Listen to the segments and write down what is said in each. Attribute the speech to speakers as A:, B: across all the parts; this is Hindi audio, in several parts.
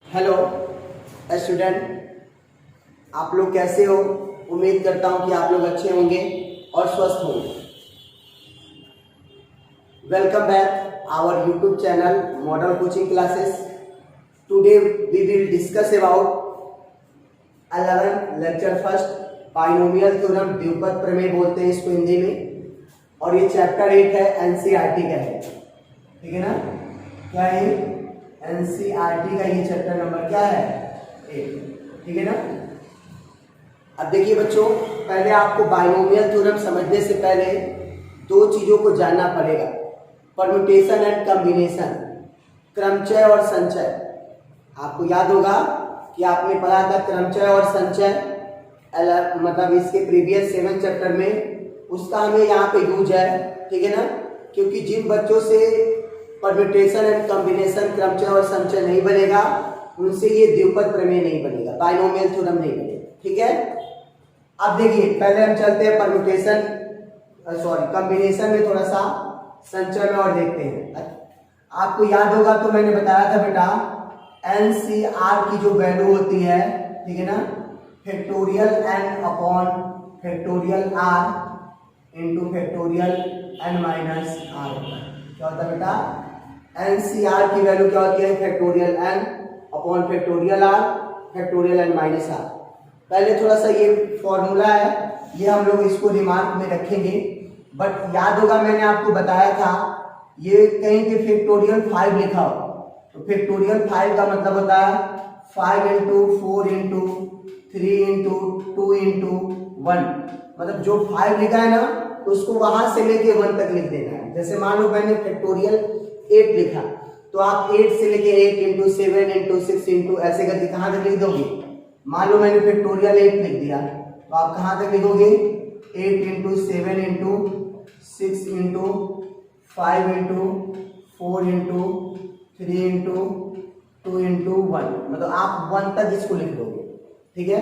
A: हेलो स्टूडेंट, आप लोग कैसे हो। उम्मीद करता हूं कि आप लोग अच्छे होंगे और स्वस्थ होंगे। Welcome back our YouTube channel model coaching classes. Today we will discuss about 11 lecture first binomial theorem, द्विपद प्रमेय बोलते हैं इसको हिंदी में। और ये चैप्टर 8 है, एनसीईआरटी का है, ठीक है ना। क्या है एनसीईआरटी का ये चैप्टर नंबर क्या है 8, ठीक है ना। अब देखिए बच्चों, पहले आपको बाइनोमियल थ्योरम समझने से पहले दो चीजों को जानना पड़ेगा, परम्यूटेशन एंड कॉम्बिनेशन, क्रमचय और संचय। आपको याद होगा कि आपने पढ़ा था क्रमचय और संचय, मतलब इसके प्रीवियस 7 चैप्टर में, उसका हमें यहाँ पे यूज है, ठीक है ना। क्योंकि जिन बच्चों से परम्यूटेशन एंड कॉम्बिनेशन, क्रमचय और संचय नहीं बनेगा, उनसे ये द्विपद प्रमेय नहीं बनेगा, बाइनोमियल थ्योरम नहीं बनेगा, ठीक है। अब देखिए, पहले हम चलते हैं परम्यूटेशन कॉम्बिनेशन में, थोड़ा सा संचय में और देखते हैं। आपको याद होगा तो मैंने बताया था बेटा, एनसीआर की जो वैल्यू होती है, ठीक है ना, factorial n upon factorial r into factorial n minus r. क्या होता है बेटा, एनसीआर की वैल्यू क्या होती है, factorial n upon factorial r factorial n minus r. पहले थोड़ा सा ये फॉर्मूला है, ये हम लोग इसको दिमाग में रखेंगे। बट याद होगा मैंने आपको बताया था, ये कहीं पे फैक्टोरियल 5 लिखा हो तो फैक्टोरियल 5 का मतलब होता है 5 इंटू 4 इंटू 3 इंटू 2 इंटू 1। मतलब जो 5 लिखा है ना, उसको वहां से लेके 1 तक लिख देना है। जैसे मान लो मैंने फैक्टोरियल 8 लिखा, तो आप 8 से लेके 8 इंटू 7 इंटू 6 इंटू ऐसे करके कहाँ तक लिख दोगे। मान लो मैंने फैक्टोरियल 8 लिख दिया, तो आप कहाँ तक लिखोगे, 8 into 7 into 6 into 5 into 4 into 3 into 2 into 1, मतलब आप 1 तक इसको लिख दोगे, ठीक है।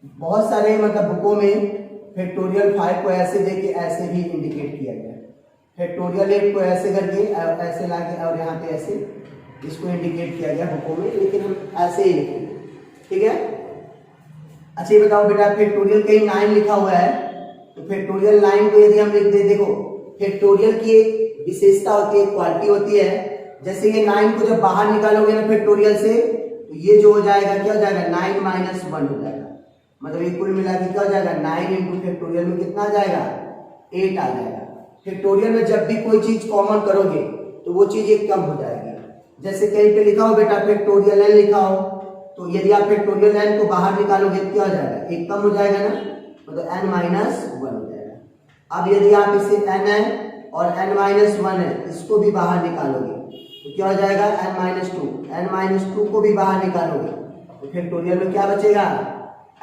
A: बहुत सारे मतलब बुकों में फैक्टोरियल 5 को ऐसे देके ऐसे भी इंडिकेट किया गया है, फैक्टोरियल 8 को ऐसे करके ऐसे लाके और यहाँ पे ऐसे इसको इंडिकेट किया गया बुकों में, लेकिन हम ऐसे ही लिखेंगे, ठीक है। अच्छा ये बताओ बेटा, फैक्टोरियल कहीं 9 लिखा हुआ है, तो फैक्टोरियल 9 को यदि हम लिख दे, देखो फैक्टोरियल की एक विशेषता होती है, क्वालिटी होती है। जैसे ये 9 को जब बाहर निकालोगे ना फैक्टोरियल से, तो ये जो हो जाएगा क्या हो जाएगा, 9 माइनस 1 हो जाएगा। मतलब ये कुल मिला के क्या हो जाएगा, 9 इंटू फैक्टोरियल में कितना आ जाएगा, 8 आ जाएगा। फैक्टोरियल में जब भी कोई चीज कॉमन करोगे तो वो चीज एक कम हो जाएगी। जैसे कहीं पे लिखा हो बेटा फैक्टोरियल n लिखा हो, तो यदि आप फैक्टोरियल n को बाहर निकालोगे तो क्या हो जाएगा, एक कम हो जाएगा ना, मतलब n माइनस 1 हो जाएगा। अब यदि आप इसे n है और n माइनस 1 है, इसको भी बाहर निकालोगे तो क्या हो जाएगा, n माइनस 2, n माइनस 2 को भी बाहर निकालोगे तो फैक्टोरियल में क्या बचेगा,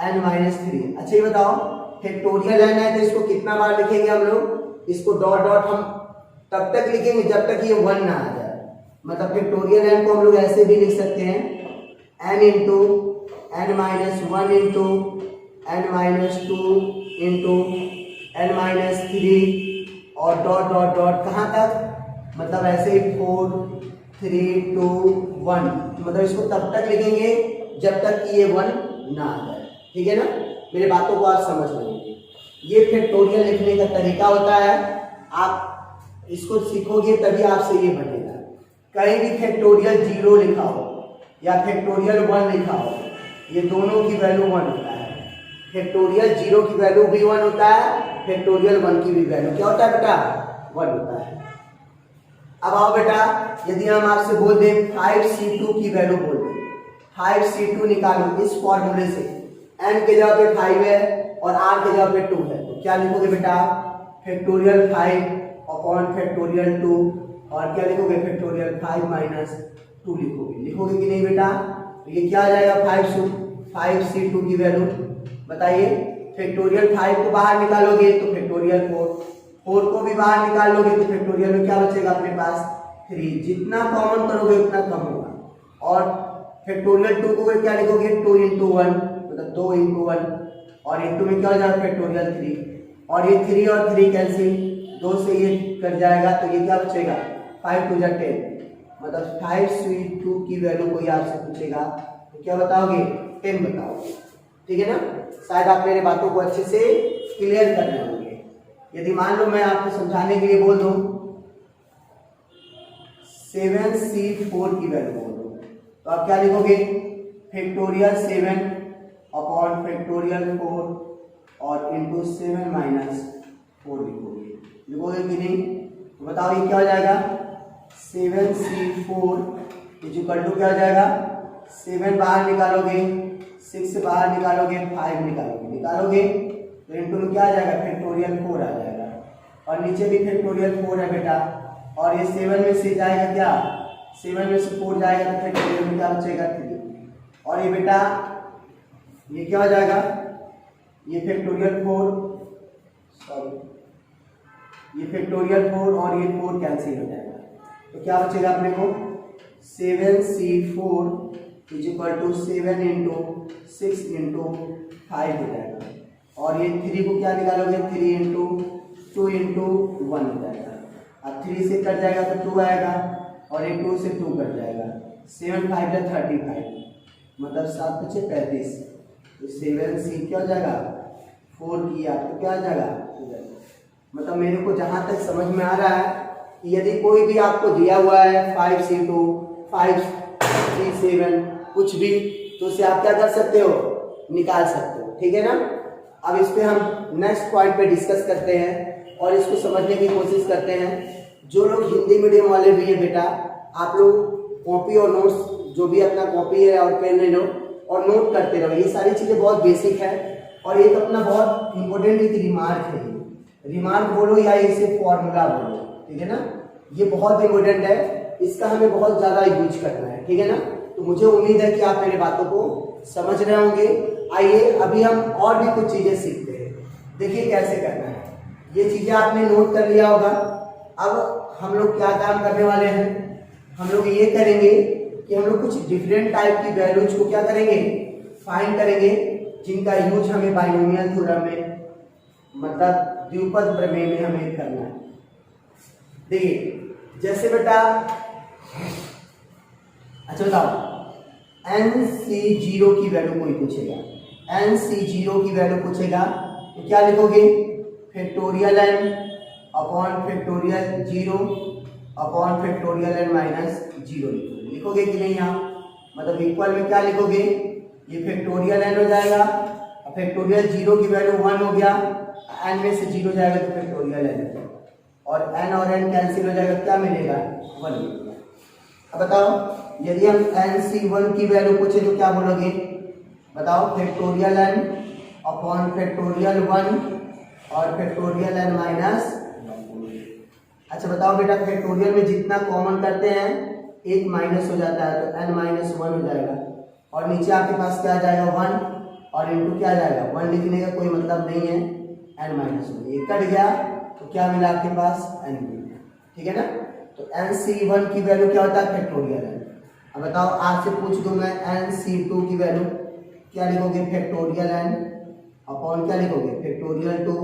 A: n माइनस 3। अच्छा ये बताओ, फैक्टोरियल n है तो इसको कितना बार लिखेंगे हम लोग, इसको डॉट डॉट हम तब तक लिखेंगे जब तक ये 1 ना आ जाए। मतलब फैक्टोरियल n को हम लोग ऐसे भी लिख सकते हैं, n into n minus 1 into n minus 2 into n minus 3 और डॉट डॉट डॉट कहाँ तक, मतलब ऐसे ही 4 3 2 1। मतलब इसको तब तक लिखेंगे जब तक कि ये 1 ना आ जाए, ठीक है ना। मेरे बातों को आप समझ लेंगे। ये फैक्टोरियल लिखने का तरीका होता है, आप इसको सीखोगे तभी आपसे ये बनेगा। कहीं भी फैक्टोरियल 0 लिखा हो या फैक्टोरियल 1 लिखा हो, ये दोनों की वैल्यू 1 होता है। फैक्टोरियल 0 की वैल्यू भी 1 होता है, फैक्टोरियल 1 की भी वैल्यू क्या होता है बेटा, 1 होता है। अब आओ बेटा, यदि हम आपसे बोल दें 5c2 की वैल्यू बोल दें, 5c2 निकालो इस फॉर्मूले से, n के जगह पे 5 है और r के जगह पे 2 है, तो क्या लिखोगे बेटा, फैक्टोरियल 5 अपॉन फैक्टोरियल 2, और क्या लिखोगे, फैक्टोरियल 5 माइनस 2 लिखोगे कि नहीं बेटा। तो ये क्या आ जाएगा, 5c2 की वैल्यू बताइए। फैक्टोरियल 5 को बाहर निकालोगे तो फैक्टोरियल 4 को भी बाहर निकाल लोगे तो फैक्टोरियल में क्या बचेगा अपने पास, 3। जितना कॉमन करोगे उतना कम होगा। और फैक्टोरियल 2 को क्या लिखोगे, 2 इंटू 1, मतलब 2 इंटू 1, और इंटू में क्या हो जाएगा फैक्टोरियल 3, और ये 3 और 3 कैंसिल, 2 से ये कट जाएगा तो ये क्या बचेगा, 5 2 जा 10, मतलब 5C2 की वैल्यू कोई आपसे पूछेगा तो क्या बताओगे? 10 बताओगे। ठीक है ना? शायद आप मेरे बातों को अच्छे से क्लियर कर रहे होंगे। यदि मान लो मैं आपको समझाने के लिए बोल दूं 7C4 की वैल्यू बोल दूं तो आप क्या लिखोगे? फैक्टोरियल 7 अपॉन फैक्टोरियल 4 और इंटू 7 माइनस 4 लिखोगे कि नहीं? तो बताओ ये क्या हो जाएगा? 7C4 इक्वल टू क्या हो जाएगा? 7 बाहर निकालोगे, 6 बाहर निकालोगे, 5 निकालोगे तो इंटू में क्या आ जाएगा? फैक्टोरियल 4 आ जाएगा और नीचे भी फैक्टोरियल 4 है बेटा। और ये 7 में से जाएगा क्या? 7 में से 4 जाएगा तो फैक्टोरियल में क्या बचेगा? 3। और ये बेटा ये क्या हो जाएगा? ये फैक्टोरियल 4 ये फैक्टोरियल 4 और ये 4 कैंसिल हो जाएगा तो क्या बचेगा अपने को? 7C4 equal to 7 into 6 into 5 हो जाएगा। और ये 3 को क्या निकालोगे? 3 इंटू 2 इंटू 1 हो जाएगा। अब 3 से कट जाएगा तो 2 आएगा और ये 2 से 2 कट जाएगा। 7 5 35 मतलब 7 5 35 तो 7C क्या हो जाएगा? 4 किया तो क्या आ जाएगा? मतलब मेरे को जहाँ तक समझ में आ रहा है कि यदि कोई भी आपको दिया हुआ है 5C2 5C7 कुछ भी तो उसे आप क्या कर सकते हो? निकाल सकते हो। ठीक है ना? अब इस पे हम नेक्स्ट पॉइंट पे डिस्कस करते हैं और इसको समझने की कोशिश करते हैं। जो लोग हिंदी मीडियम वाले भी है बेटा, आप लोग कॉपी और नोट्स जो भी अपना कॉपी है और पेन ले लो और नोट करते रहो। ये सारी चीज़ें बहुत बेसिक है और एक अपना बहुत इंपॉर्टेंट एक रिमार्क है। रिमार्क बोलो या इसे फॉर्मूला बोलो। ठीक है ना? ये बहुत इंपॉर्टेंट है, इसका हमें बहुत ज़्यादा यूज करना है। ठीक है ना? तो मुझे उम्मीद है कि आप मेरी बातों को समझ रहे होंगे। आइए अभी हम और भी कुछ चीज़ें सीखते हैं। देखिए कैसे करना है। ये चीज़ें आपने नोट कर लिया होगा। अब हम लोग क्या काम करने वाले हैं? हम लोग ये करेंगे कि हम लोग कुछ डिफरेंट टाइप की वैल्यूज को क्या करेंगे? फाइंड करेंगे, जिनका यूज हमें बाइनोमियल थ्योरम में मतलब द्विपद प्रमेय में हमें करना है। देखिए जैसे बेटा अच्छा बताओ NC0 की वैल्यू कोई पूछेगा, NC0 की वैल्यू पूछेगा तो क्या लिखोगे? Factorial n upon factorial 0 upon factorial n minus 0 लिखोगे कि नहीं? यहाँ मतलब इक्वल में क्या लिखोगे? ये फैक्टोरियल n हो जाएगा और फैक्टोरियल 0 की वैल्यू 1 हो गया, n में से 0 जाएगा तो फैक्टोरियल n और n और n कैंसिल हो जाएगा, क्या मिलेगा? 1 मिलेगा। अब बताओ यदि हम NC1 की वैल्यू पूछे तो क्या बोलोगे? बताओ फैक्टोरियल n अपॉन फैक्टोरियल 1 और फैक्टोरियल n माइनस। अच्छा बताओ बेटा फैक्टोरियल में जितना कॉमन करते हैं एक माइनस हो जाता है तो n माइनस 1 हो जाएगा और नीचे आपके पास क्या आ जाएगा? 1 और इंटू क्या आ जाएगा? 1 लिखने का कोई मतलब नहीं है, n माइनस 1 ये कट गया तो क्या मिला आपके पास? n मिला। ठीक है ना? तो NC1 की वैल्यू क्या होता है? Factorial n। अब बताओ आपसे पूछ दूं मैं NC2 की वैल्यू क्या लिखोगे? फैक्टोरियल n अपॉन क्या लिखोगे? फैक्टोरियल 2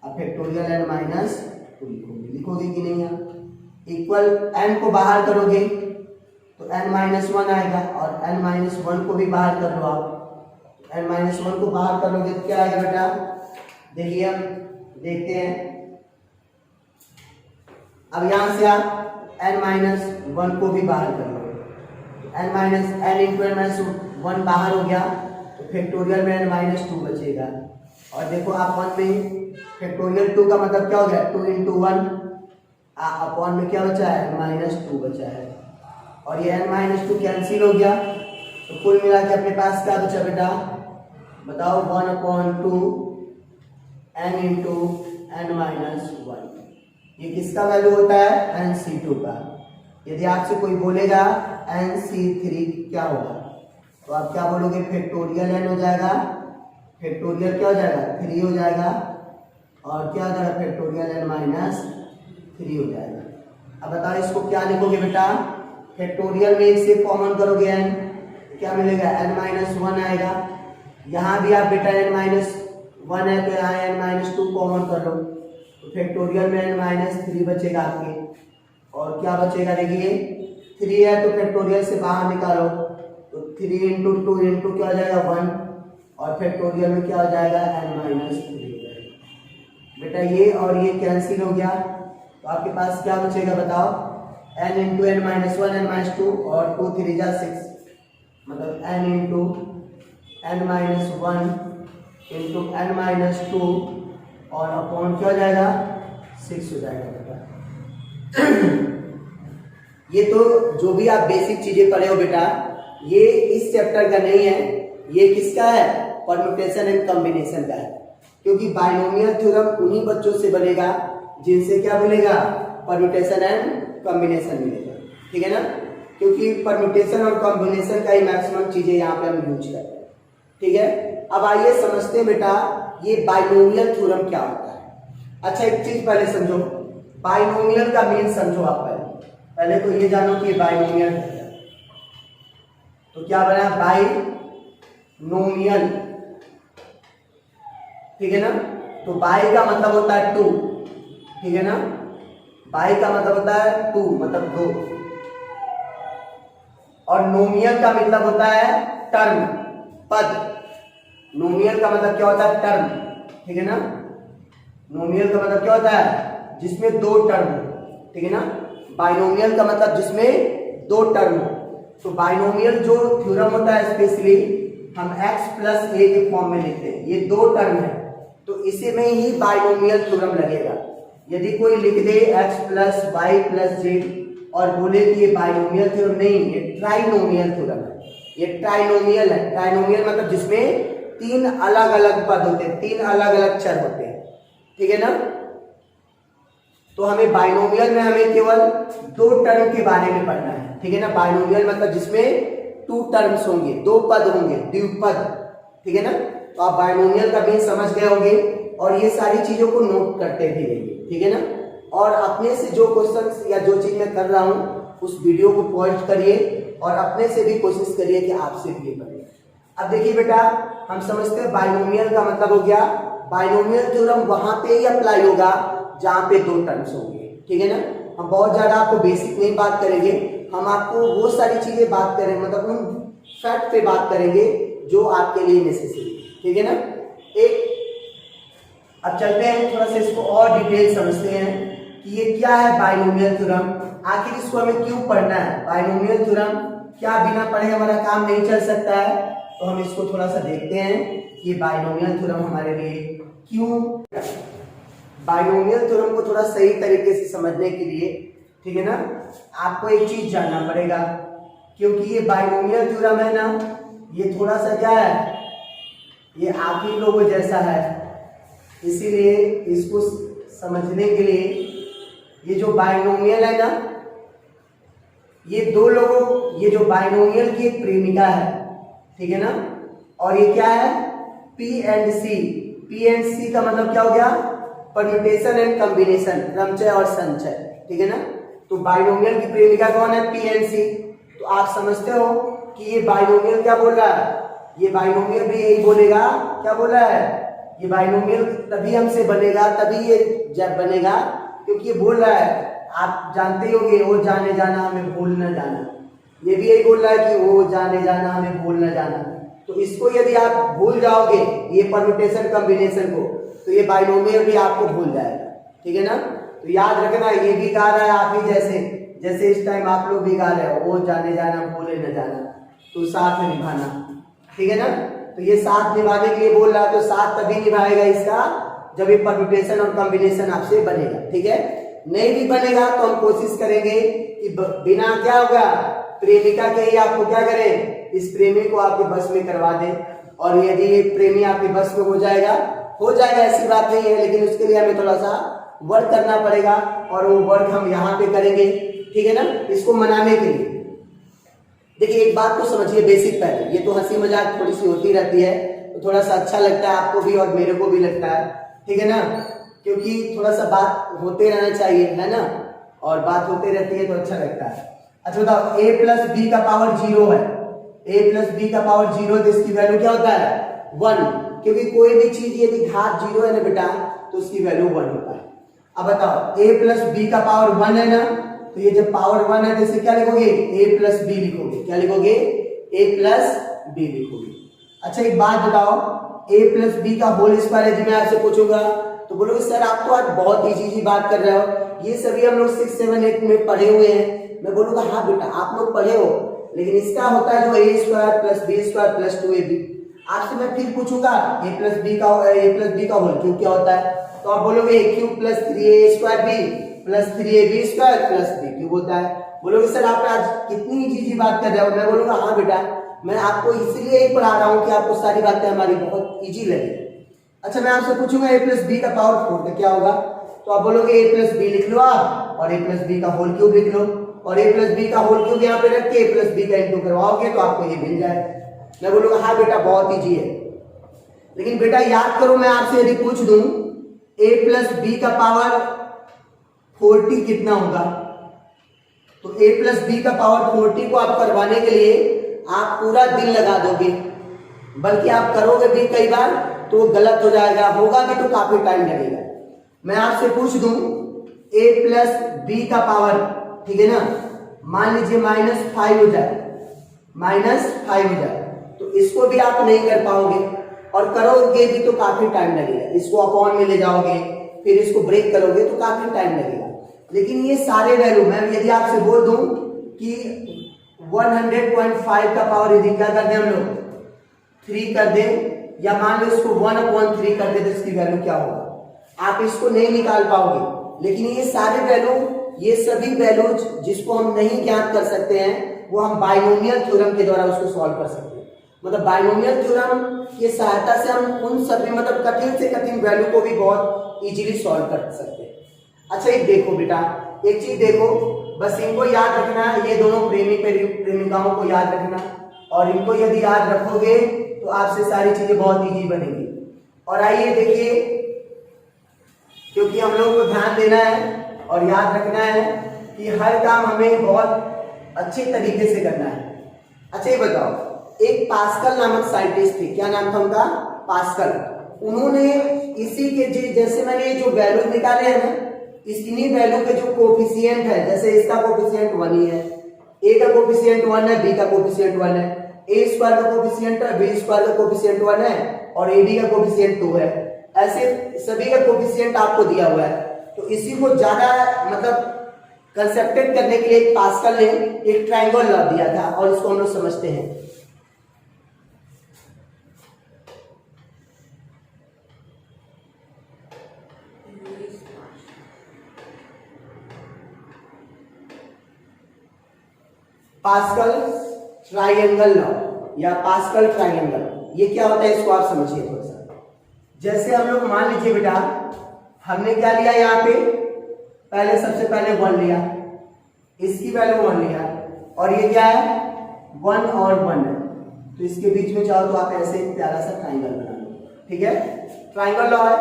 A: और फैक्टोरियल n माइनस 2 लिखोगे कि नहीं? यहाँ इक्वल n को बाहर करोगे तो n माइनस 1 आएगा और n माइनस 1 को भी बाहर कर लो आप। n माइनस 1 को बाहर कर लोगे तो क्या आएगा बेटा? देखिए हम देखते हैं। अब यहां से आप n माइनस 1 को भी बाहर कर लोगे, n minus n into n minus 1 बाहर हो गया तो फैक्टोरियल में n माइनस 2 बचेगा। और देखो आप 1 में फैक्टोरियल 2 का मतलब क्या हो गया? 2 इंटू 1 अपॉन में क्या बचा है? माइनस 2 बचा है और ये n माइनस 2 कैंसिल हो गया तो कुल मिला के अपने पास क्या बचा बेटा? बताओ 1/2 n इंटू n माइनस 1। ये किसका वैल्यू होता है? NC2 का। यदि आपसे कोई बोलेगा NC3 क्या होगा तो आप क्या बोलोगे? फैक्टोरियल n हो जाएगा, फैक्टोरियल क्या हो जाएगा? 3 हो जाएगा और क्या हो जाएगा? फैक्टोरियल n माइनस 3 हो जाएगा। अब बताओ इसको क्या लिखोगे बेटा? फैक्टोरियल में एक से कॉमन करोगे n क्या मिलेगा? n माइनस 1 आएगा। यहाँ भी आप बेटा n माइनस 1 है तो यहाँ n माइनस 2 कॉमन कर लो तो फैक्टोरियल में n माइनस 3 बचेगा आपके और क्या बचेगा? देखिए 3 है तो फैक्टोरियल से बाहर निकालो, तो 3 इंटू 2 इंटू क्या हो जाएगा 1, और फैक्टोरियल में क्या हो जाएगा n माइनस 3 हो जाएगा। बेटा ये और ये कैंसिल हो गया, तो आपके पास क्या बचेगा बताओ, n into n minus 1 n minus 2 और 2 3 जा 6, मतलब n into n minus 1 into n minus 2 और अपॉन क्या हो जाएगा 6 हो जाएगा बेटा। ये तो जो भी आप बेसिक चीजें पढ़े हो बेटा, ये इस चैप्टर का नहीं है, ये किसका है, परम्यूटेशन एंड कॉम्बिनेशन का है, क्योंकि बाइनोमियल थ्योरम उन्हीं बच्चों से बनेगा जिनसे क्या मिलेगा, परम्यूटेशन एंड कॉम्बिनेशन मिलेगा, ठीक है ना, क्योंकि परम्यूटेशन और कॉम्बिनेशन का ही मैक्सिमम चीजें यहाँ पे हम यूज करते हैं, ठीक है। अब आइए समझते हैं बेटा ये बाइनोमियल थ्योरम क्या होता है। अच्छा एक चीज पहले समझो, बाइनोमियल का मीन समझो आप पहले तो ये जानो कि बाइनोमियल है, तो क्या बना बाइनोमियल, ठीक है ना, तो बाई का मतलब होता है 2, ठीक है ना, बाई का मतलब होता है 2 मतलब 2, और नोमियल का मतलब होता है टर्म, पद, नोमियल का मतलब क्या होता है टर्म, ठीक है ना, नोमियल का मतलब क्या होता है जिसमें 2 टर्म, ठीक है ना, बाइनोमियल का मतलब जिसमें 2 टर्म। तो बाइनोमियल जो थ्योरम होता है स्पेशली हम x प्लस ए के फॉर्म में लिखते हैं, ये 2 टर्म है, तो इसी में ही बाइनोमियल थ्योरम लगेगा। यदि कोई लिख दे x plus y plus z और बोले कि ये बाइनोमियल थ्योरम, नहीं, ये ट्राइनोमियल थ्योरम है, ये ट्राइनोमियल है। ट्राइनोमियल मतलब जिसमें 3 अलग अलग पद होते हैं, 3 अलग अलग चर होते हैं, ठीक है ना। तो हमें बाइनोमियल में हमें केवल 2 टर्म के बारे में पढ़ना है, ठीक है ना। बाइनोमियल मतलब जिसमें 2 टर्म्स होंगे, 2 पद होंगे, द्विपद, ठीक है ना। तो आप बाइनोमियल का मीन समझ गए होंगे और ये सारी चीजों को नोट करते भी रहिए, ठीक है ना। और अपने से जो क्वेश्चन या जो चीज मैं कर रहा हूं उस वीडियो को पॉज करिए और अपने से भी कोशिश करिए कि आपसे भी ये बने। अब देखिए बेटा, हम समझते हैं बाइनोमियल का मतलब हो गया, बाइनोमियल थ्योरम वहां पे ही अप्लाई होगा जहां पे 2 टर्म्स होंगे, ठीक है ना। हम बहुत ज्यादा आपको बेसिक नहीं बात करेंगे, हम आपको वो सारी चीजें बात करेंगे, मतलब उन फैक्ट पे बात करेंगे जो आपके लिए नेसेसरी, ठीक है ना। एक अब चलते हैं थोड़ा सा इसको और डिटेल समझते हैं कि ये क्या है बाइनोमियल थ्योरम, आखिर इसको हमें क्यों पढ़ना है। बाइनोमियल थ्योरम क्या बिना पढ़े हमारा काम नहीं चल सकता है, तो हम इसको थोड़ा सा देखते हैं कि ये बाइनोमियल थ्योरम हमारे लिए क्यों। बाइनोमियल थ्योरम को थोड़ा सही तरीके से समझने के लिए, ठीक है ना, आपको एक चीज जानना पड़ेगा, क्योंकि ये बाइनोमियल थ्योरम है ना, ये थोड़ा सा क्या है, ये आप ही लोगों जैसा है, इसीलिए इसको समझने के लिए ये जो बाइनोमियल है ना, ये 2 लोगों, ये जो बाइनोमियल की एक प्रेमिका है, ठीक है ना, और ये क्या है P and C। P and C का मतलब क्या हो गया, परम्यूटेशन एंड कॉम्बिनेशन, क्रमचय और संचय, ठीक है ना। तो बाइनोमियल की प्रेमिका कौन है, P एंड C। तो आप समझते हो कि ये बाइनोमियल क्या बोल रहा है, ये बाइनोमियल भी यही बोलेगा, क्या बोल रहा है, ये बाइनोमियल तभी हमसे बनेगा, तभी ये जब बनेगा क्योंकि ये बोल रहा है, आप जानते ही होंगे, वो जाने जाना हमें भूल न जाना, ये भी यही बोल रहा है कि वो जाने जाना हमें भूल न जाना। तो इसको यदि आप भूल जाओगे, ये परम्यूटेशन कॉम्बिनेशन को, तो ये बाइनोमियल भी आपको भूल जाएगा, ठीक है ना। तो याद रखना, ये भी गा रहा है आप ही जैसे, जैसे इस टाइम आप लोग भी गा रहे हो, वो जाने जाना भूले न जाना, तो साथ में निभाना, ठीक है ना। तो ये साथ निभाने के लिए बोल रहा है, तो साथ तभी निभाएगा इसका जब ये परम्यूटेशन और कॉम्बिनेशन आपसे बनेगा, ठीक है। नहीं भी बनेगा तो हम कोशिश करेंगे कि बिना क्या होगा, प्रेमिका के ही आपको क्या करें, इस प्रेमी को आपके बस में करवा दें, और यदि ये प्रेमी आपके बस में हो जाएगा ऐसी बात नहीं है, लेकिन उसके लिए हमें थोड़ा सा वर्क करना पड़ेगा, और वो वर्क हम यहाँ पे करेंगे, ठीक है ना, इसको मनाने के लिए। देखिए एक बात को समझिए बेसिक पहले, ये तो हंसी मजाक थोड़ी सी होती रहती है, तो थोड़ा सा अच्छा लगता है आपको भी और मेरे को भी लगता है, ठीक है ना, क्योंकि थोड़ा सा बात होते रहना चाहिए, है ना, और बात होते रहती है तो अच्छा लगता है। अच्छा बताओ, a प्लस बी का पावर 0 है, a प्लस बी का पावर 0 है, तो इसकी वैल्यू क्या होता है 1, क्योंकि कोई भी चीज यदि घात 0 है ना बेटा, तो उसकी वैल्यू 1 होता है। अब बताओ, a प्लस बी का पावर 1 है ना, तो ये जब पावर 1 है तो इसे क्या लिखोगे, a प्लस बी लिखोगे। क्या लिखोगे, a प्लस बी लिखोगे। अच्छा एक बात बताओ, a प्लस बी का होल स्क्वायर है जी मैं आपसे पूछूंगा तो बोलोगे सर आप तो आज बहुत इजी बात कर रहे हो, ये सभी हम लोग 6, 7, 8 में पढ़े हुए हैं। मैं बोलूंगा हाँ बेटा आप लोग पढ़े हो, लेकिन इसका होता है जो a square plus b square plus 2ab। आपसे मैं फिर पूछूंगा a प्लस बी का होल क्यूब क्या होता है, तो आप बोलोगे a cube plus 3a square b plus 3ab square plus b cube होता है। बोलोगे सर आप आज कितनी इजी बात कर रहे हो। मैं बोलूंगा हाँ बेटा मैं आपको इसलिए ही पढ़ा रहा हूँ कि आपको सारी बातें हमारी बहुत इजी लगे। अच्छा मैं आपसे पूछूंगा a प्लस बी का पावर 4 का क्या होगा, तो आप बोलोगे a प्लस बी लिख लो आप और a प्लस बी का होल क्यूब लिख लो और a प्लस बी का होल क्यूब यहाँ पे रख के a प्लस बी का इंटू करवाओगे तो आपको ये मिल जाए। मैं बोलूंगा हाँ बेटा बहुत इजी है, लेकिन बेटा याद करो मैं आपसे यदि पूछ दूं a प्लस बी का पावर 40 कितना होगा, तो a प्लस बी का पावर 40 को आप करवाने के लिए आप पूरा दिन लगा दोगे, बल्कि आप करोगे भी कई बार तो वो गलत हो जाएगा, होगा भी तो काफी टाइम लगेगा। मैं आपसे पूछ दूं a प्लस बी का पावर, ठीक है ना, मान लीजिए -5 हो जाए, -5 हो जाए तो इसको भी आप नहीं कर पाओगे और करोगे भी तो काफी टाइम लगेगा। इसको अपॉन में ले जाओगे फिर इसको ब्रेक करोगे तो काफी टाइम लगेगा। लेकिन ये सारे वैल्यू मैं यदि आपसे बोल दूं कि 100.5 का पावर यदि क्या कर दें हम लोग 3 कर दें, या मान लो इसको 1/3 कर दें तो इसकी वैल्यू क्या होगा, आप इसको नहीं निकाल पाओगे। लेकिन ये सारे वैल्यू, ये सभी वैल्यूज जिसको हम नहीं ज्ञात कर सकते हैं वो हम बाइनोमियल थ्योरम के द्वारा उसको सॉल्व कर सकते हैं। मतलब बाइनोमियल थ्योरम की सहायता से हम उन सभी मतलब कठिन से कठिन वैल्यू को भी बहुत इजीली सॉल्व कर सकते हैं। अच्छा एक देखो बेटा, एक चीज देखो, बस इनको याद रखना है, ये दोनों प्रेमिकाओं को याद रखना, और इनको यदि याद रखोगे तो आपसे सारी चीजें बहुत इजी बनेगी। और आइए देखिए, क्योंकि हम लोगों को ध्यान देना है और याद रखना है कि हर काम हमें बहुत अच्छे तरीके से करना है। अच्छा ये बताओ, एक पास्कल नामक साइंटिस्ट थे, क्या नाम था उनका, पास्कल। उन्होंने इसी के जैसे मैंने जो वैल्यू निकाले हैं ना, इन्हीं वैल्यू के जो कोफिशिएंट है, जैसे इसका कोफिशिएंट 1 ही है, a का कोफिशिएंट 1 है, b का कोफिशिएंट 1 है, a स्क्वायर का कोफिशिएंट है, b स्क्वायर का कोफिशिएंट 1 है और ab का कोफिशिएंट 2 है। ऐसे सभी का कोफिशिएंट आपको दिया हुआ है, तो इसी को ज्यादा मतलब कंसेप्टेड करने के लिए पास्कल ने एक ट्रायंगल लॉ दिया था और इसको हम लोग समझते हैं। पास्कल ट्रायंगल लॉ या पास्कल ट्रायंगल, ये क्या होता है इसको आप समझिए थोड़ा सा। जैसे हम लोग मान लीजिए बेटा, हमने क्या लिया यहाँ पे, पहले सबसे पहले 1 लिया, इसकी वैल्यू 1 लिया, और ये क्या है 1 और 1 है, तो इसके बीच में चाहो तो आप ऐसे एक प्यारा सा ट्रायंगल बना लो, ठीक है, ट्रायंगल लॉ है।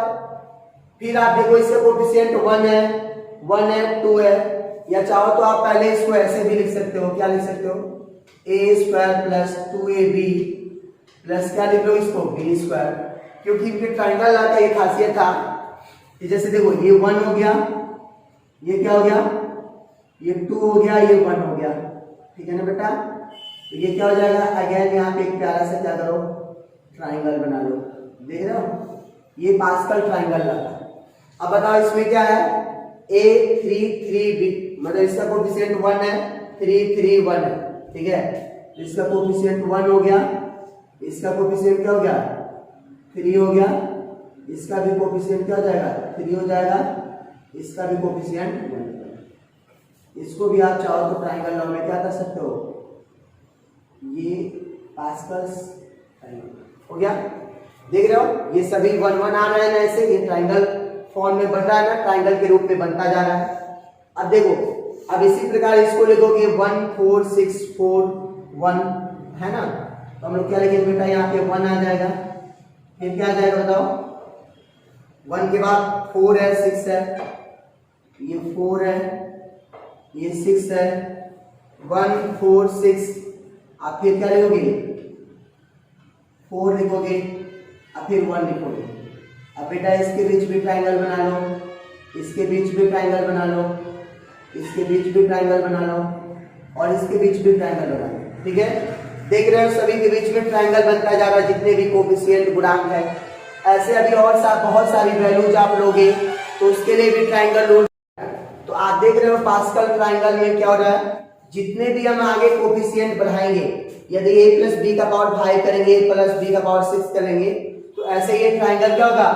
A: फिर आप देखो इसका कोफिशिएंट 1 है, 2 है, या चाहो तो आप पहले इसको ऐसे भी लिख सकते हो, क्या लिख सकते हो, a square plus 2ab plus क्या लिख लो इसको b स्क्वायर, क्योंकि इनके ट्रायंगल लॉ का ये खासियत था कि जैसे देखो ये 1 हो गया, ये क्या हो गया, ये 2 हो गया, ये 1 हो गया, ठीक है ना बेटा। तो ये क्या हो जाएगा, अगेन यहाँ पे एक प्यारा सा क्या करो ट्रायंगल बना लो, देख रहे हो, ये पास्कल ट्रायंगल लॉ था। अब बताओ इसमें क्या है, a 3 3b, मतलब इसका कोफिशिएंट 1 है, 3 3 1 है, ठीक है, तो इसका कोफिशिएंट 1 हो गया, इसका कोफिशिएंट क्या हो गया 3 हो गया, इसका भी कोफिशिएंट क्या हो जाएगा 3 हो जाएगा, इसका भी कोफिशिएंट 1 हो जाएगा। इसको भी आप चाहो तो ट्रायंगल लॉ में क्या कर सकते हो, ये पास्कल्स ट्रायंगल हो गया, देख रहे हो ये सभी 1 1 आ रहे हैं ना, ऐसे ये ट्रायंगल फॉर्म में बन रहा है ना, ट्रायंगल के रूप में बनता जा रहा है। अब देखो, अब इसी प्रकार इसको लिखोगे 1 4 6 4 1 है ना, तो हम लोग क्या लिखेंगे बेटा, यहाँ पे 1 आ जाएगा, फिर क्या आ जाएगा बताओ, 1 के बाद 4 है, 6 है, ये 4 है, ये 6 है, 1 4 6, आप फिर क्या लिखोगे 4 लिखोगे, अब फिर 1 लिखोगे। अब बेटा इसके बीच भी ट्रायंगल बना लो, इसके बीच भी ट्रायंगल बना लो, इसके बीच भी ट्राइंगल बना लो और इसके बीच भी ट्राइंगल बना लो। ठीक है, देख रहे हो सभी के बीच में ट्राइंगल बनता जा रहा है, जितने भी कोफिशिएंट गुणांक है। ऐसे अभी और बहुत सारी वैल्यूज आप लोगे तो उसके लिए भी ट्राइंगल रूल। तो आप देख रहे हो पास्कल ट्राइंगल में क्या हो रहा है, जितने भी हम आगे कोफिशिएंट बढ़ाएंगे, यदि a प्लस बी का पावर 5 करेंगे, a प्लस बी का पावर 6 करेंगे, तो ऐसे ये ट्राइंगल क्या होगा,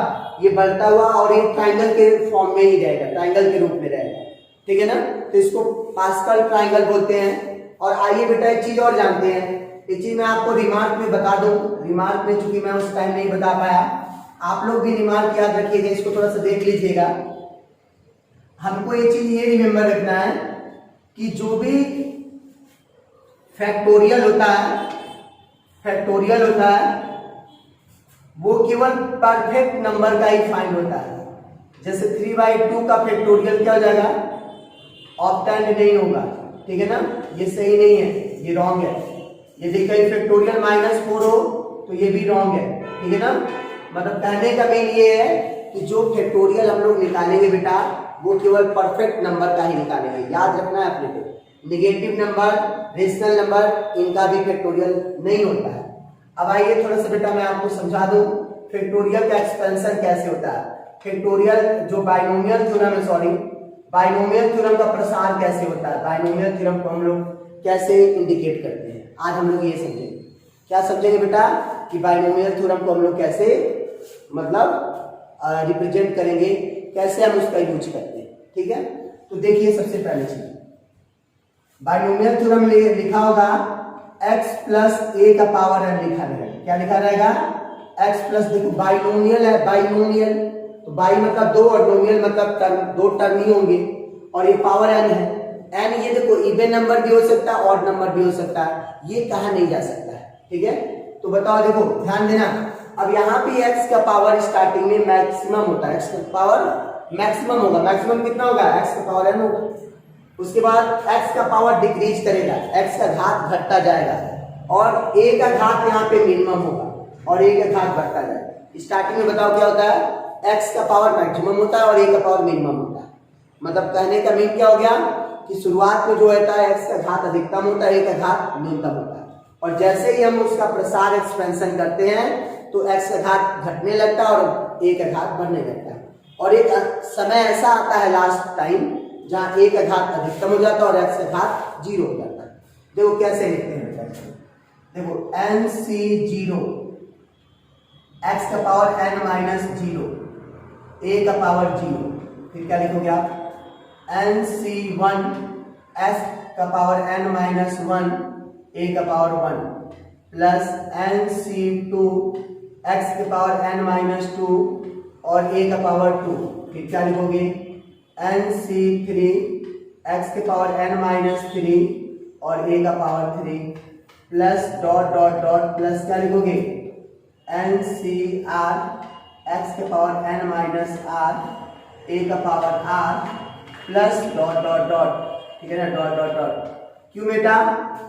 A: ये बढ़ता हुआ और ये ट्राइंगल के फॉर्म में ही रहेगा, ट्राइंगल के रूप में रहेगा। ठीक है ना, तो इसको पास्कल ट्राइंगल बोलते हैं। और आइए बेटा एक चीज और जानते हैं, एक चीज मैं आपको रिमार्क में बता दूं, रिमार्क में चूंकि मैं उस टाइम नहीं बता पाया, आप लोग भी रिमार्क याद रखिएगा, इसको थोड़ा सा देख लीजिएगा। हमको ये चीज ये रिमेंबर रखना है कि जो भी फैक्टोरियल होता है वो केवल परफेक्ट नंबर का ही फाइंड होता है। जैसे 3/2 का फैक्टोरियल क्या हो जाएगा, ऑक्टेंट नहीं होगा। ठीक है ना, ये सही नहीं है, ये रॉन्ग है। यदि कहीं फैक्टोरियल -4 हो तो ये भी रॉन्ग है। ठीक है ना, मतलब कहने का मीन ये है कि जो फैक्टोरियल हम लोग निकालेंगे बेटा वो केवल परफेक्ट नंबर का ही निकालेंगे, याद रखना है अपने को। नेगेटिव नंबर, रेशनल नंबर, इनका भी फैक्टोरियल नहीं होता है। अब आइए थोड़ा सा बेटा मैं आपको समझा दूं फैक्टोरियल का एक्सपेंशन कैसे होता है। फैक्टोरियल जो बाइनोमियल थ्योरम है, सॉरी बाइनोमियल थ्योरम का प्रसार कैसे होता है, बाइनोमियल थ्योरम को हम लोग कैसे इंडिकेट करते हैं, आज हम लोग ये समझेंगे। क्या समझेंगे बेटा कि बाइनोमियल थ्योरम को हम लोग कैसे मतलब रिप्रेजेंट करेंगे, कैसे हम उसका यूज करते हैं। ठीक है, तो देखिए सबसे पहले चीज बाइनोमियल थ्योरम लिखा होगा x प्लस a का पावर n लिखा रहेगा। क्या लिखा रहेगा, x प्लस, देखो बाइनोमियल है, बाइनोमियल तो बाई मतलब दो और नोमियल मतलब टर्म, दो टर्म ही होंगे और ये पावर n है। n ये देखो इवन नंबर भी हो सकता है, ऑड नंबर भी हो सकता है, ये कहा नहीं जा सकता है। ठीक है, तो बताओ, देखो ध्यान देना, अब यहाँ पे x का पावर स्टार्टिंग में मैक्सिमम होता है, x का पावर मैक्सिमम होगा, मैक्सिमम कितना होगा, x का पावर n होगा। उसके बाद x का पावर डिक्रीज करेगा, x का घात घटता जाएगा और a का घात यहाँ पे मिनिमम होगा और a का घात बढ़ता जाएगा। स्टार्टिंग में बताओ क्या होता है, x का पावर मैक्सिमम होता है और a का पावर मिनिमम होता है। मतलब कहने का मीन क्या हो गया कि शुरुआत में जो होता है x का घात अधिकतम होता है, a का घात न्यूनतम होता है। और जैसे ही हम उसका प्रसार एक्सपेंशन करते हैं तो x का घात घटने लगता है और a का घात बढ़ने लगता है। और एक समय ऐसा आता है लास्ट टाइम जहां a का घात अधिकतम हो जाता है और x का घात 0 हो जाता है। देखो कैसे लिखते हैं बेटा, देखो NC0 x का पावर n माइनस 0, a का पावर 0, फिर क्या लिखोगे आप, NC1 s का पावर n माइनस 1, a का पावर 1 प्लस NC2 x के पावर n माइनस 2 और a का पावर 2, फिर क्या लिखोगे NC3 x के पावर n माइनस 3 और a का power 3 plus dot dot dot plus क्या लिखोगे NCr x के power n minus r, a का power r plus dot dot dot, ठीक है ना, डॉट डॉट डॉट। क्यों बेटा,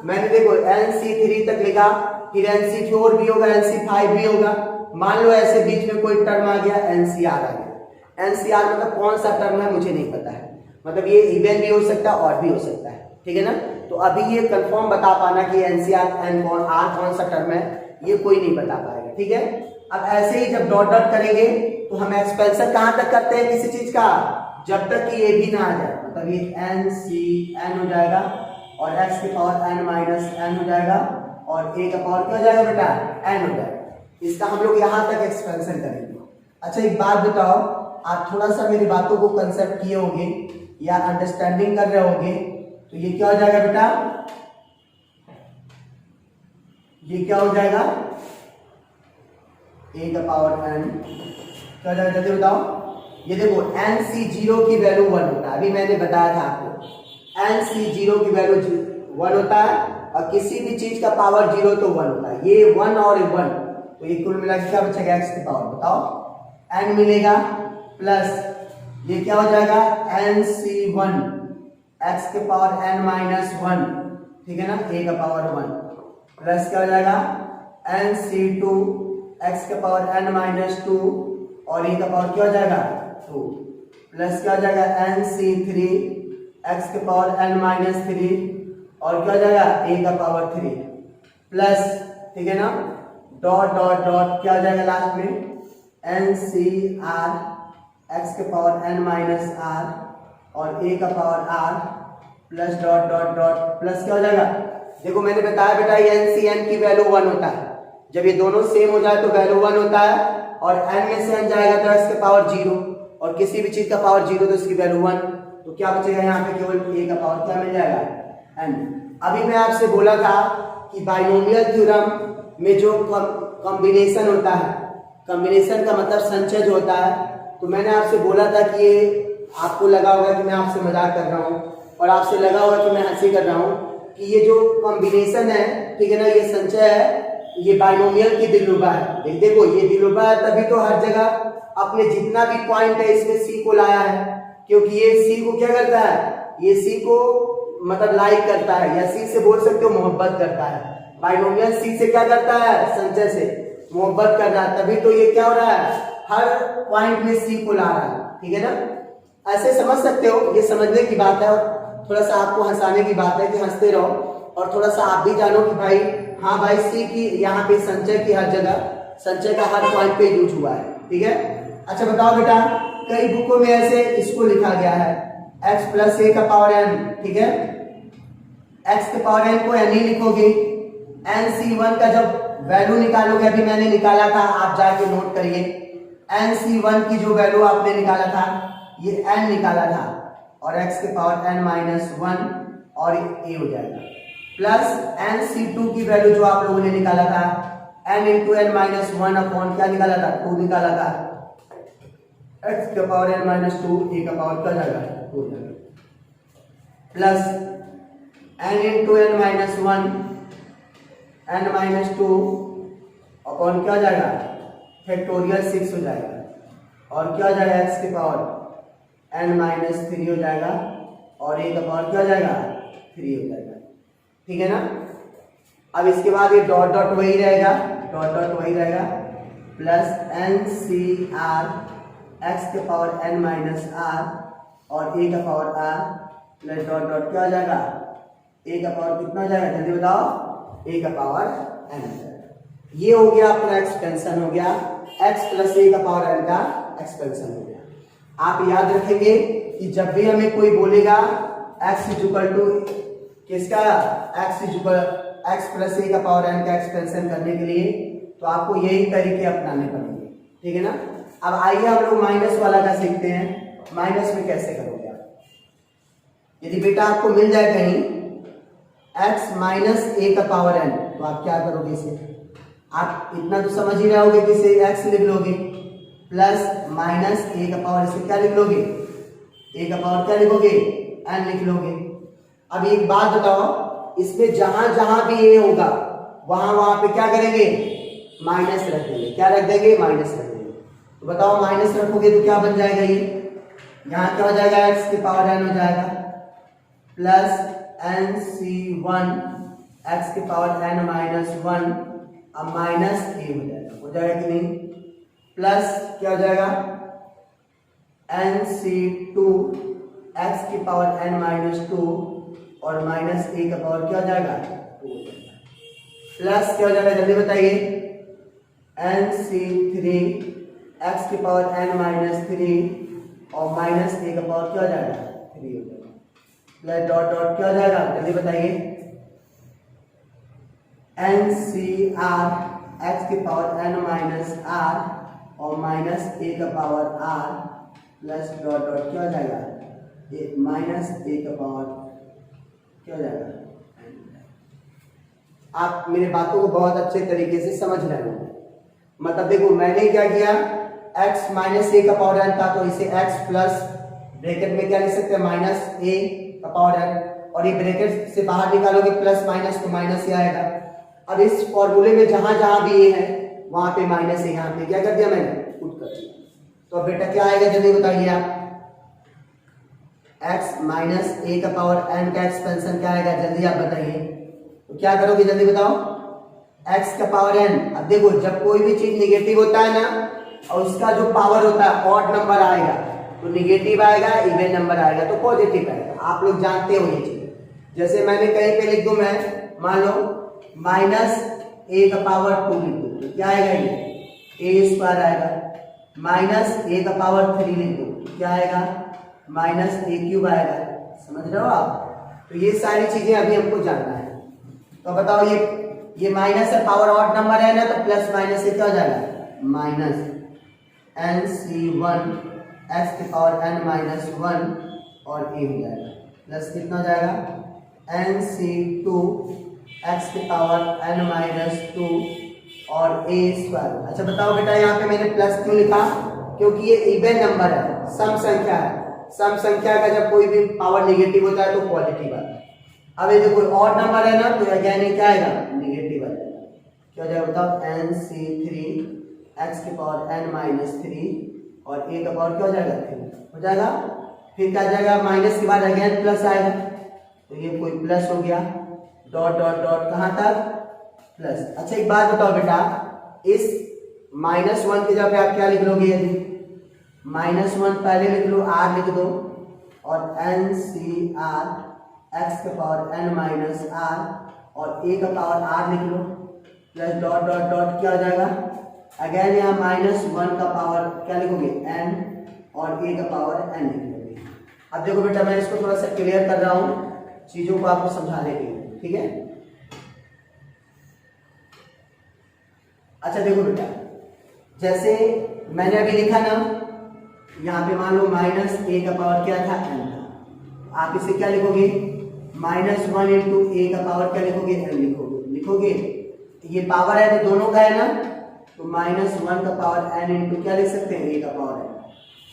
A: मैंने देखो NC3 तक लिखा, फिर NC4 भी होगा, NC5 भी होगा। मान लो ऐसे बीच में कोई टर्म आ गया, NCr आ गया। NCr मतलब कौन सा टर्म है मुझे नहीं पता है, मतलब ये इवन भी हो सकता है और भी हो सकता है। ठीक है ना, तो अभी ये कंफर्म बता पाना कि NCr R कौन सा टर्म है ये कोई नहीं बता पाएगा। ठीक है, अब ऐसे ही जब डॉट डॉट करेंगे तो हम एक्सपेंशन कहां तक करते हैं किसी चीज का, जब तक कि ये भी ना आ जाए, मतलब ये NCn हो जाएगा और x के पावर n माइनस n हो जाएगा और a का पावर क्या हो जाएगा बेटा, n हो जाएगा। इसका हम लोग यहां तक एक्सपेंशन करेंगे। अच्छा एक बात बताओ, आप थोड़ा सा मेरी बातों को कंसेप्ट किए होंगे या अंडरस्टैंडिंग कर रहे होंगे, तो ये क्या हो जाएगा बेटा, ये क्या हो जाएगा, a का पावर n क्या हो जाएगा, जल्दी बताओ। ये देखो NC0 की वैल्यू 1 होता है, अभी मैंने बताया था आपको NC0 की वैल्यू 1 होता है और किसी भी चीज का पावर 0 तो 1 होता है। ये 1 और 1 तो ये कुल मिला के क्या बचेगा, x की पावर बताओ n मिलेगा प्लस ये क्या हो जाएगा NC1 x के पावर n माइनस 1, ठीक है ना, a का पावर 1 प्लस क्या हो जाएगा NC2 x के पावर n माइनस 2 और a का पावर क्या हो जाएगा 2 प्लस क्या हो जाएगा NC3 एक्स के पावर एन माइनस 3 और क्या हो जाएगा ए का पावर 3 प्लस, ठीक है ना, डॉट डॉट डॉट क्या हो जाएगा लास्ट में एन सी आर एक्स के पावर एन माइनस आर और ए का power r plus dot dot dot plus क्या हो जाएगा। देखो मैंने बताया बेटा ये एन सी एन की वैल्यू 1 होता है, जब ये दोनों सेम हो जाए तो वैल्यू 1 होता है और एन में से एन जाएगा तो एक्स के पावर 0 और किसी भी चीज का पावर 0 तो इसकी वैल्यू 1, तो क्या बचेगा यहाँ पे केवल ए का पावर क्या मिल जाएगा एन। अभी मैं आपसे बोला था कि बाइनोमियल थ्योरम में जो कॉम्बिनेशन होता है, कॉम्बिनेशन का मतलब संचय जो होता है, तो मैंने आपसे बोला था कि ये आपको लगा होगा कि मैं आपसे मजाक कर रहा हूँ और आपसे लगा होगा कि मैं हंसी कर रहा हूँ कि ये जो कॉम्बिनेशन है, ठीक है ना, ये संचय है, ये बाइनोमियल की दिलरुबा है। देखो ये दिलरुबा है तभी तो हर जगह अपने जितना भी पॉइंट है इसमें सी को लाया है, क्योंकि ये सी को क्या करता है, ये सी को मतलब लाइक करता है या सी से बोल सकते हो मोहब्बत करता है। बाइनोमियल सी से क्या करता है, संचय से मोहब्बत कर रहा है, तभी तो ये क्या हो रहा है, हर पॉइंट में सी को ला रहा है, ठीक है ना। ऐसे समझ सकते हो, ये समझने की बात है और थोड़ा सा आपको हंसाने की बात है कि हंसते रहो और थोड़ा सा आप भी जानो कि भाई हाँ भाई सी की यहाँ पे संचय की हर जगह, संचय का हर पॉइंट पे यूज हुआ है, ठीक है। अच्छा बताओ बेटा, कई बुकों में ऐसे इसको लिखा गया है x प्लस ए का पावर n, ठीक है, x के पावर n को n ही लिखोगे, nc1 का जब वैल्यू निकालोगे, अभी मैंने निकाला था आप जाके नोट करिए, nc1 की जो वैल्यू आपने निकाला था ये n निकाला था और x के पावर n माइनस 1 और a हो जाएगा, प्लस nc2 की वैल्यू जो आप लोगों ने निकाला था n into n minus 1 upon क्या निकाला था 2 निकाला था, x के पावर n माइनस 2 a का पावर क्या जाएगा 2 हो जाएगा, plus n into n minus 1 n minus 2 upon क्या जाएगा फैक्टोरियल 6 हो जाएगा और क्या हो जाएगा x के पावर n माइनस 3 हो जाएगा और a का पावर क्या हो जाएगा 3 हो जाएगा, ठीक है ना। अब इसके बाद ये डॉट डॉट वही रहेगा, डॉट डॉट वही रहेगा, plus N C are x के पावर n माइनस आर और a का power r plus dot dot क्या हो जाएगा a का पावर कितना हो जाएगा जल्दी बताओ, a का पावर n हो जाएगा। ये हो गया अपना एक्सपेंशन हो गया, x प्लस a का पावर n का एक्सपेंशन हो गया। आप याद रखेंगे कि जब भी हमें कोई बोलेगा x इक्वल टू किसका, x प्लस a का पावर n का एक्सपेंशन करने के लिए तो आपको यही तरीके अपनाने पड़ेंगे, ठीक है ना। अब आइए हम लोग माइनस वाला का सीखते हैं, माइनस में कैसे करोगे आप। यदि बेटा आपको मिल जाए कहीं x माइनस a का पावर n तो आप क्या करोगे, इसे आप इतना तो समझ ही रहे होगे कि इसे x लिख लोगे प्लस माइनस a का पावर, इसे क्या लिख लोगे a का पावर क्या लिखोगे n लिख लोगे। अब एक बात बताओ, इसमें जहां जहां भी a होगा वहां वहां पे क्या करेंगे माइनस रख देंगे, क्या रख देंगे माइनस रख देंगे। तो बताओ माइनस रखोगे तो क्या बन जाएगा, ये यहाँ क्या हो जाएगा x के पावर n हो जाएगा प्लस nc1 x के पावर n माइनस 1 अब माइनस a हो जाएगा कि नहीं, प्लस क्या हो जाएगा nc2 x की पावर n माइनस 2 और माइनस a का पावर क्या हो जाएगा 2 हो जाएगा, प्लस क्या हो जाएगा जल्दी बताइए nc3 x की पावर n माइनस 3 और माइनस a का पावर क्या हो जाएगा 3 हो जाएगा, प्लस डॉट डॉट क्या हो जाएगा जल्दी बताइए ncr x की पावर n माइनस r और माइनस a का power r plus dot dot क्या हो जाएगा माइनस a का पावर क्या हो जाएगा। आप मेरे बातों को बहुत अच्छे तरीके से समझ रहे हो, मतलब देखो मैंने क्या किया x माइनस a का पावर n था तो इसे x प्लस ब्रैकेट में क्या लिख सकते हैं माइनस a का पावर n और ये ब्रैकेट से बाहर निकालोगे प्लस माइनस तो माइनस ही आएगा। अब इस फॉर्मूले में जहां जहां भी a है वहां पे माइनस है, यहाँ पे क्या कर दिया मैंने पुट कर दिया, तो बेटा क्या आएगा जल्दी बताइए आप, x माइनस a का पावर n का एक्सपेंशन क्या आएगा जल्दी आप बताइए, तो क्या करोगे जल्दी बताओ x का पावर n। अब देखो जब कोई भी चीज निगेटिव होता है ना और उसका जो पावर होता है ऑड नंबर आएगा तो निगेटिव आएगा, इवन नंबर आएगा तो पॉजिटिव आएगा। आप लोग जानते हो ये चीज। जैसे मैंने कहीं पे लिख दूं, मैं मान लो माइनस ए का पावर 2 लिख दूं, तो क्या आएगा, ये ए स्क्वायर आएगा। माइनस ए का पावर 3 लिख दूं, क्या आएगा, माइनस ए क्यूब आएगा। समझ रहे हो आप? तो ये सारी चीजें अभी हमको जानना है। तो बताओ, ये माइनस है, पावर ऑड नंबर है ना, तो प्लस माइनस से क्या हो जाएगा, माइनस NC1 x की पावर n माइनस 1 और a हो जाएगा, प्लस कितना हो जाएगा, NC2 x की पावर n माइनस 2 और a स्क्वायर। अच्छा बताओ बेटा, यहाँ पे मैंने प्लस क्यों लिखा, क्योंकि ये इवन नंबर है, सम संख्या है। सम संख्या का जब कोई भी पावर निगेटिव होता है तो पॉजिटिव आता है। अब ये जो कोई ऑड नंबर है ना, तो अगेन ये क्या आएगा, निगेटिव आ जाएगा। क्या हो जाएगा बताओ, NC3 x की पावर n माइनस 3 और a का पावर क्या हो जाएगा, 3 हो जाएगा। फिर क्या जाएगा, माइनस के बाद अगेन प्लस आएगा, तो ये कोई प्लस हो गया, डॉट डॉट डॉट कहाँ तक, प्लस। अच्छा एक बात बताओ बेटा, इस -1 के जगह आप क्या लिख लोगे, यदि -1 पहले लिख लो, r लिख दो, और NCr x के पावर n माइनस r और a का पावर r लिख लो, प्लस डॉट डॉट डॉट क्या हो जाएगा, अगेन यहाँ -1 का पावर क्या लिखोगे, n और a का पावर n लिख लोगे। अब देखो बेटा, मैं इसको थोड़ा सा क्लियर कर रहा हूँ चीजों को आपको समझाने के लिए, ठीक है। अच्छा देखो बेटा, जैसे मैंने अभी लिखा ना, यहाँ पे मान लो माइनस ए का पावर क्या था, n था, आप इसे क्या लिखोगे, -1 इंटू ए का पावर क्या लिखोगे, n लिखोगे। ये पावर है तो दोनों का है ना, तो -1 का पावर n इंटू क्या लिख सकते हैं, a का पावर n।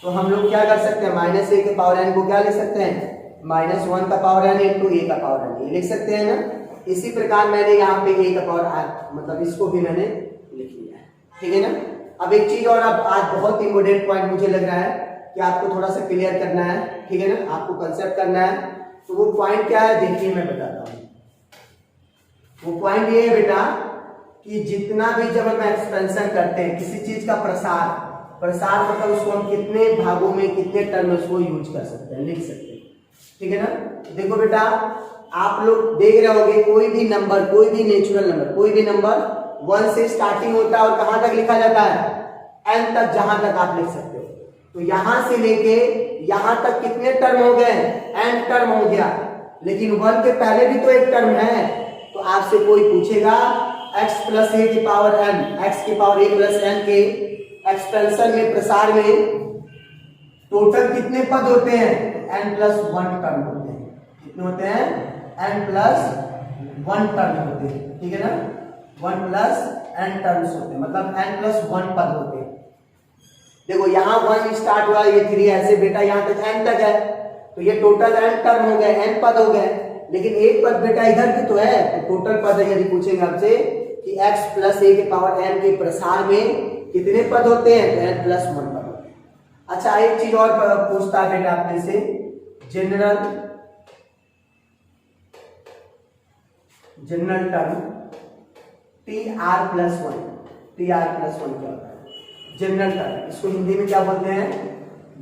A: तो हम लोग क्या कर सकते हैं, माइनस ए के पावर n को क्या लिख सकते हैं, -1 का पावर n इंटू a का पावर n, ये लिख सकते हैं ना। इसी प्रकार मैंने यहाँ पे a का पावर r, मतलब इसको भी मैंने लिख लिया है, ठीक है ना। अब एक चीज और, अब आज बहुत इंपोर्टेंट पॉइंट मुझे लग रहा है कि आपको थोड़ा सा क्लियर करना है, ठीक है ना, आपको कंसेप्ट करना है। तो वो पॉइंट क्या है, देखिए मैं बताता हूँ। वो पॉइंट ये है बेटा कि जितना भी जब हम एक्सपेंशन करते हैं किसी चीज का प्रसार मतलब उसको हम कितने भागों में, कितने टर्म में उसको यूज कर सकते हैं, लिख सकते हैं, ठीक है ना। देखो बेटा, आप लोग देख रहे होगे, कोई भी नंबर, कोई भी नेचुरल नंबर, कोई भी नंबर 1 से स्टार्टिंग होता है और कहां तक लिखा जाता है, n तक, जहां तक आप लिख सकते हो। तो यहां से लेके यहां तक कितने टर्म हो गए, n टर्म हो गया। लेकिन 1 के पहले भी तो एक टर्म है। तो आपसे कोई पूछेगा x प्लस ए की पावर n, x की पावर a प्लस n के एक्सपेंशन में, प्रसार में टोटल कितने पद होते हैं, n प्लस 1 टर्म होते हैं। कितने होते हैं, n प्लस 1 टर्म होते हैं, ठीक है ना। 1 प्लस n टर्म्स होते हैं, मतलब n प्लस 1 पद होते हैं। देखो यहाँ 1 स्टार्ट हुआ, ये 3 ऐसे बेटा यहाँ तक n तक है, तो ये टोटल n टर्म हो गए, n पद हो गए। लेकिन एक पद बेटा इधर भी तो है, तो टोटल पद है। यदि पूछेंगे आपसे कि x प्लस a के पावर n के प्रसार में कितने पद होते हैं, तो n प्लस 1 पद होते हैं। अच्छा एक चीज और पूछता है बेटा अपने से, general term TR plus 1, TR plus 1 क्या होता है, जनरल टर्म। इसको हिंदी में क्या बोलते हैं,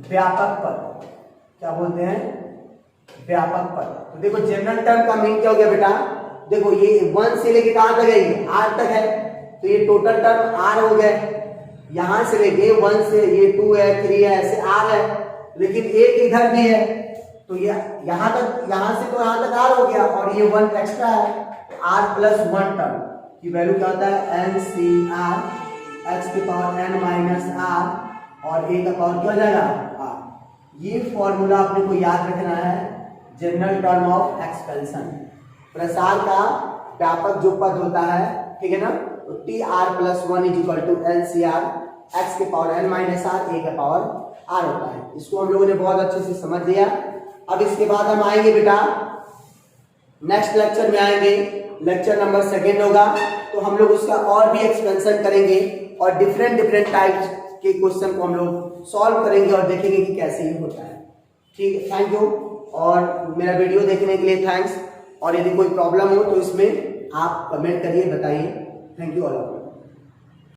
A: व्यापक पद। क्या बोलते हैं, व्यापक पद। तो देखो जनरल टर्म का मीन क्या हो गया बेटा, देखो ये 1 से लेके कहां तक है, ये r तक है, तो ये टोटल टर्म r हो गए। यहां से लेके 1 से ये 2 है, 3 है, ऐसे r है, लेकिन एक इधर भी है, तो ये यहां तक, यहां से तो यहां तक r हो गया, और ये 1 एक्स्ट्रा है, तो r प्लस 1 टर्म की वैल्यू क्या होता है, NCr x की पावर n माइनस r और a का पावर क्या हो जाएगा, r। ये फॉर्मूला आपने को याद रखना है, जनरल टर्म ऑफ एक्सपेंशन, प्रसार का व्यापक जो पद होता है, ठीक है ना। तो TR plus 1 is equal to NCr x के power n minus r, a का पावर r होता है। इसको हम लोगों ने बहुत अच्छे से समझ लिया। अब इसके बाद हम आएंगे बेटा, नेक्स्ट लेक्चर में आएंगे, लेक्चर नंबर 2 होगा, तो हम लोग उसका और भी एक्सपेंशन करेंगे और डिफरेंट टाइप्स के क्वेश्चन को हम लोग सॉल्व करेंगे और देखेंगे कि कैसे ये होता है। ठीक है, थैंक यू, और मेरा वीडियो देखने के लिए थैंक्स। और यदि कोई प्रॉब्लम हो तो इसमें आप कमेंट करिए, बताइए। Thank you all of you.